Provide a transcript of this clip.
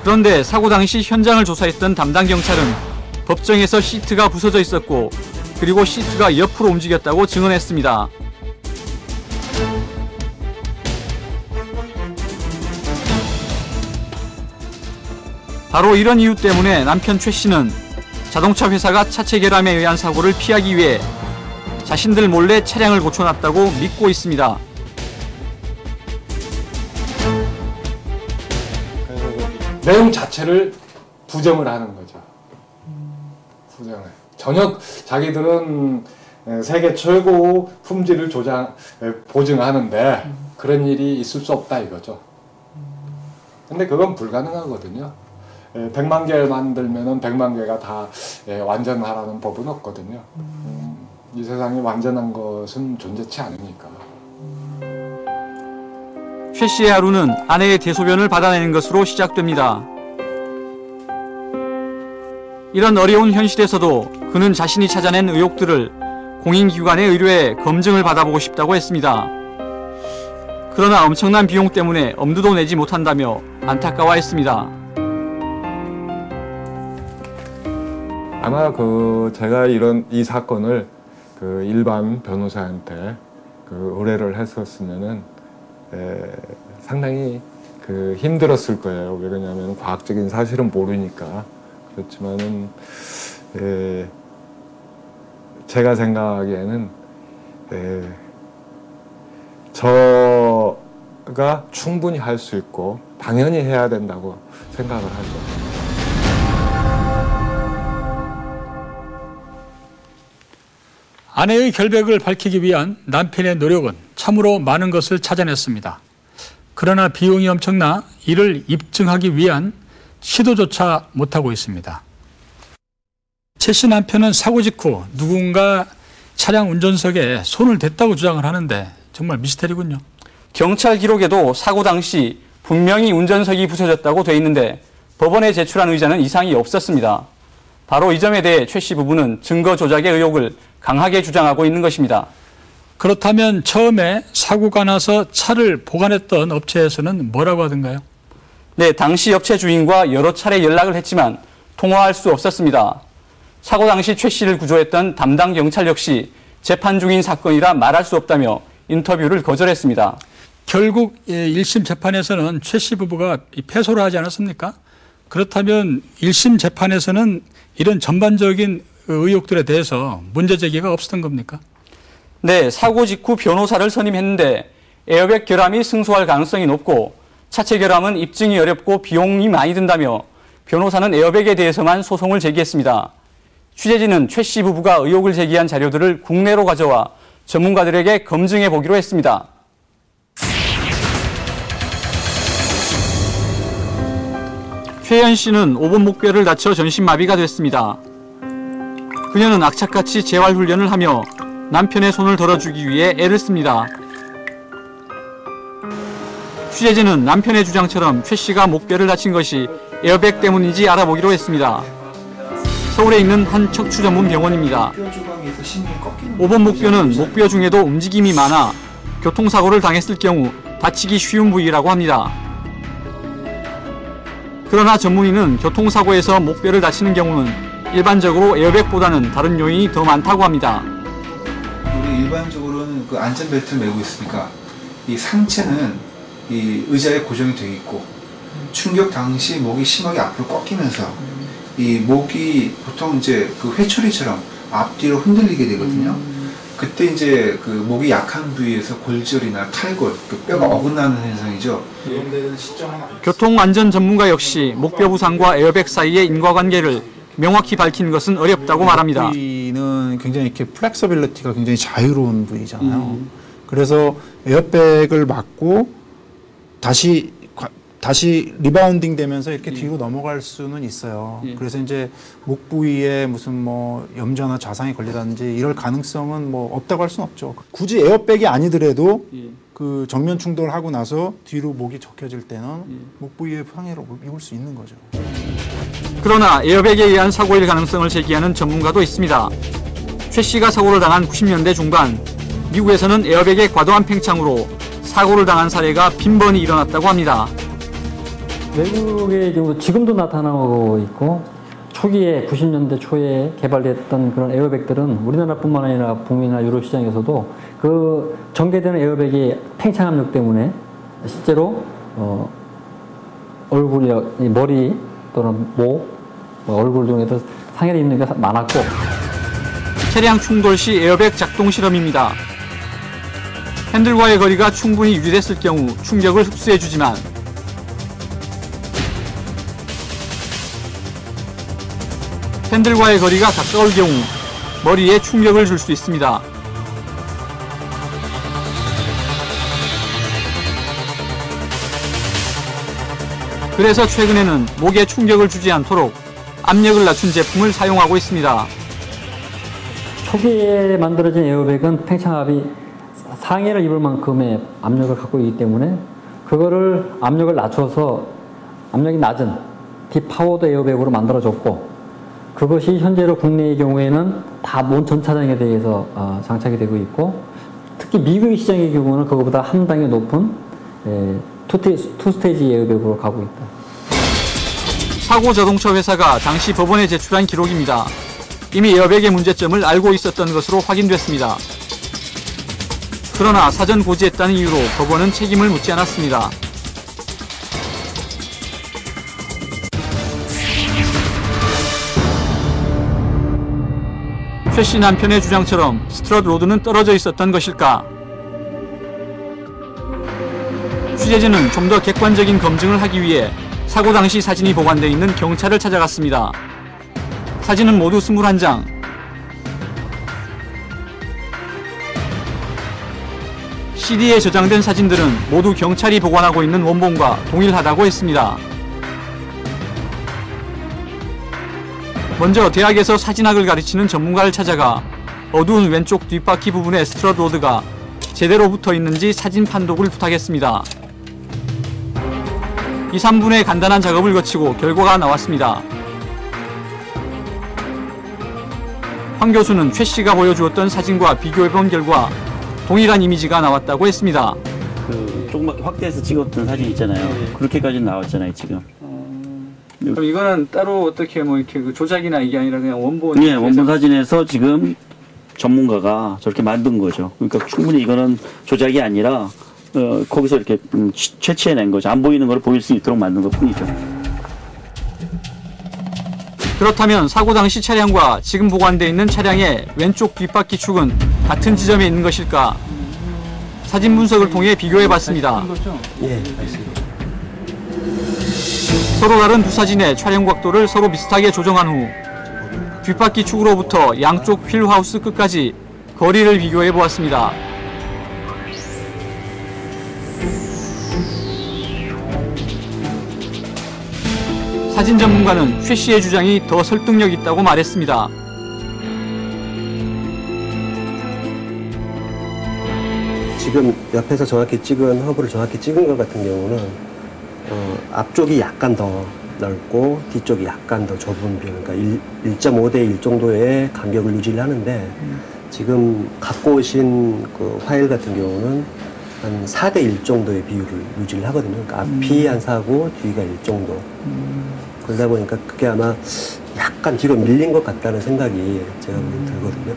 그런데 사고 당시 현장을 조사했던 담당 경찰은 법정에서 시트가 부서져 있었고 그리고 시트가 옆으로 움직였다고 증언했습니다. 바로 이런 이유 때문에 남편 최 씨는 자동차 회사가 차체 결함에 의한 사고를 피하기 위해 자신들 몰래 차량을 고쳐놨다고 믿고 있습니다. 내용 자체를 부정을 하는 거죠. 부정을. 전혀 자기들은 세계 최고 품질을 보증하는데 그런 일이 있을 수 없다 이거죠. 근데 그건 불가능하거든요. 100만 개 만들면은 100만 개가 다 완전하라는 법은 없거든요. 이 세상에 완전한 것은 존재치 않으니까. 최 씨의 하루는 아내의 대소변을 받아내는 것으로 시작됩니다. 이런 어려운 현실에서도 그는 자신이 찾아낸 의혹들을 공인기관의 의뢰에 검증을 받아보고 싶다고 했습니다. 그러나 엄청난 비용 때문에 엄두도 내지 못한다며 안타까워했습니다. 아마 제가 이 사건을 일반 변호사한테 의뢰를 했었으면은 상당히 힘들었을 거예요. 왜냐하면 과학적인 사실은 모르니까. 그렇지만은 제가 생각하기에는 저가 충분히 할 수 있고 당연히 해야 된다고 생각을 하죠. 아내의 결백을 밝히기 위한 남편의 노력은 참으로 많은 것을 찾아냈습니다. 그러나 비용이 엄청나 이를 입증하기 위한 시도조차 못하고 있습니다. 최 씨 남편은 사고 직후 누군가 차량 운전석에 손을 댔다고 주장을 하는데 정말 미스테리군요. 경찰 기록에도 사고 당시 분명히 운전석이 부서졌다고 돼 있는데 법원에 제출한 의자는 이상이 없었습니다. 바로 이 점에 대해 최 씨 부부는 증거 조작의 의혹을 강하게 주장하고 있는 것입니다. 그렇다면 처음에 사고가 나서 차를 보관했던 업체에서는 뭐라고 하던가요? 네, 당시 업체 주인과 여러 차례 연락을 했지만 통화할 수 없었습니다. 사고 당시 최 씨를 구조했던 담당 경찰 역시 재판 중인 사건이라 말할 수 없다며 인터뷰를 거절했습니다. 결국 1심 재판에서는 최 씨 부부가 패소를 하지 않았습니까? 그렇다면 1심 재판에서는 이런 전반적인 의혹들에 대해서 문제 제기가 없었던 겁니까? 네, 사고 직후 변호사를 선임했는데 에어백 결함이 승소할 가능성이 높고 차체 결함은 입증이 어렵고 비용이 많이 든다며 변호사는 에어백에 대해서만 소송을 제기했습니다. 취재진은 최 씨 부부가 의혹을 제기한 자료들을 국내로 가져와 전문가들에게 검증해 보기로 했습니다. 최현 씨는 5번 목뼈를 다쳐 전신마비가 됐습니다. 그녀는 악착같이 재활훈련을 하며 남편의 손을 덜어주기 위해 애를 씁니다. 취재진은 남편의 주장처럼 최 씨가 목뼈를 다친 것이 에어백 때문인지 알아보기로 했습니다. 서울에 있는 한 척추 전문 병원입니다. 5번 목뼈는 목뼈 중에도 움직임이 많아 교통사고를 당했을 경우 다치기 쉬운 부위라고 합니다. 그러나 전문의는 교통사고에서 목뼈를 다치는 경우는 일반적으로 에어백보다는 다른 요인이 더 많다고 합니다. 우리 일반적으로는 그 안전벨트를 메고 있으니까 이 상체는 이 의자에 고정이 되어 있고 충격 당시 목이 심하게 앞으로 꺾이면서 이 목이 보통 이제 그 회초리처럼 앞뒤로 흔들리게 되거든요. 그때 이제 그 목이 약한 부위에서 골절이나 탈골, 그 뼈가 어긋나는 현상이죠. 교통안전 전문가 역시 목뼈 부상과 에어백 사이의 인과관계를 명확히 밝힌 것은 어렵다고 말합니다. 부위는 굉장히 이렇게 플렉서빌리티가 굉장히 자유로운 부위잖아요. 그래서 에어백을 맞고 다시 리바운딩 되면서 이렇게 뒤로 넘어갈 수는 있어요. 그래서 이제 목 부위에 무슨 뭐 염좌나 자상이 걸리다든지 이럴 가능성은 뭐 없다고 할 수는 없죠. 굳이 에어백이 아니더라도 그 정면 충돌을 하고 나서 뒤로 목이 적혀질 때는 목 부위에 상해를 입을 수 있는 거죠. 그러나 에어백에 의한 사고일 가능성을 제기하는 전문가도 있습니다. 최 씨가 사고를 당한 90년대 중반, 미국에서는 에어백의 과도한 팽창으로 사고를 당한 사례가 빈번히 일어났다고 합니다. 외국의 경우 지금도 나타나고 있고 초기에 90년대 초에 개발됐던 그런 에어백들은 우리나라뿐만 아니라 북미나 유럽 시장에서도 그 전개되는 에어백의 팽창 압력 때문에 실제로 얼굴이 머리 또는 목, 얼굴 등에서 상해를 입는 게 많았고 차량 충돌 시 에어백 작동 실험입니다. 핸들과의 거리가 충분히 유지됐을 경우 충격을 흡수해주지만 핸들과의 거리가 가까울 경우 머리에 충격을 줄 수 있습니다. 그래서 최근에는 목에 충격을 주지 않도록 압력을 낮춘 제품을 사용하고 있습니다. 초기에 만들어진 에어백은 팽창압이 상해를 입을 만큼의 압력을 갖고 있기 때문에 그거를 압력을 낮춰서 압력이 낮은 딥파워드 에어백으로 만들어졌고 그것이 현재로 국내의 경우에는 다 본 전 차량에 대해서 장착이 되고 있고 특히 미국 시장의 경우는 그거보다 한 단계 높은 투스테이지 에어백으로 가고 있다. 사고 자동차 회사가 당시 법원에 제출한 기록입니다. 이미 에어백의 문제점을 알고 있었던 것으로 확인됐습니다. 그러나 사전 고지했다는 이유로 법원은 책임을 묻지 않았습니다. 최 씨 남편의 주장처럼 스트럿 로드는 떨어져 있었던 것일까? 취재진은 좀 더 객관적인 검증을 하기 위해 사고 당시 사진이 보관되어 있는 경찰을 찾아갔습니다. 사진은 모두 21장. CD에 저장된 사진들은 모두 경찰이 보관하고 있는 원본과 동일하다고 했습니다. 먼저 대학에서 사진학을 가르치는 전문가를 찾아가 어두운 왼쪽 뒷바퀴 부분의 스트럿 로드가 제대로 붙어 있는지 사진 판독을 부탁했습니다. 2, 3분의 간단한 작업을 거치고 결과가 나왔습니다. 황 교수는 최 씨가 보여주었던 사진과 비교해본 결과 동일한 이미지가 나왔다고 했습니다. 그 조금만 확대해서 찍었던 사진 있잖아요. 그렇게까지는 나왔잖아요, 지금. 그럼 이거는 따로 어떻게 뭐 이렇게 그 조작이나 이게 아니라 그냥 원본? 네, 원본 사진에서 지금 전문가가 저렇게 만든 거죠. 그러니까 충분히 이거는 조작이 아니라 거기서 이렇게 채취해낸 거죠. 안 보이는 걸 보일 수 있도록 만든 것 뿐이죠. 그렇다면 사고 당시 차량과 지금 보관되어 있는 차량의 왼쪽 뒷바퀴 축은 같은 지점에 있는 것일까? 사진 분석을 통해 비교해봤습니다. 예, 알겠습니다. 서로 다른 두 사진의 촬영 각도를 서로 비슷하게 조정한 후 뒷바퀴 축으로부터 양쪽 휠하우스 끝까지 거리를 비교해 보았습니다. 사진 전문가는 최 씨의 주장이 더 설득력 있다고 말했습니다. 지금 옆에서 정확히 찍은 허브를 정확히 찍은 것 같은 경우는 앞쪽이 약간 더 넓고 뒤쪽이 약간 더 좁은 비율, 그러니까 1.5대 1 정도의 간격을 유지를 하는데 지금 갖고 오신 그 파일 같은 경우는 한 4대 1 정도의 비율을 유지를 하거든요. 그러니까 앞이 한 4고 뒤가 1 정도. 그러다 보니까 그게 아마 약간 뒤로 밀린 것 같다는 생각이 제가 보기엔 들거든요.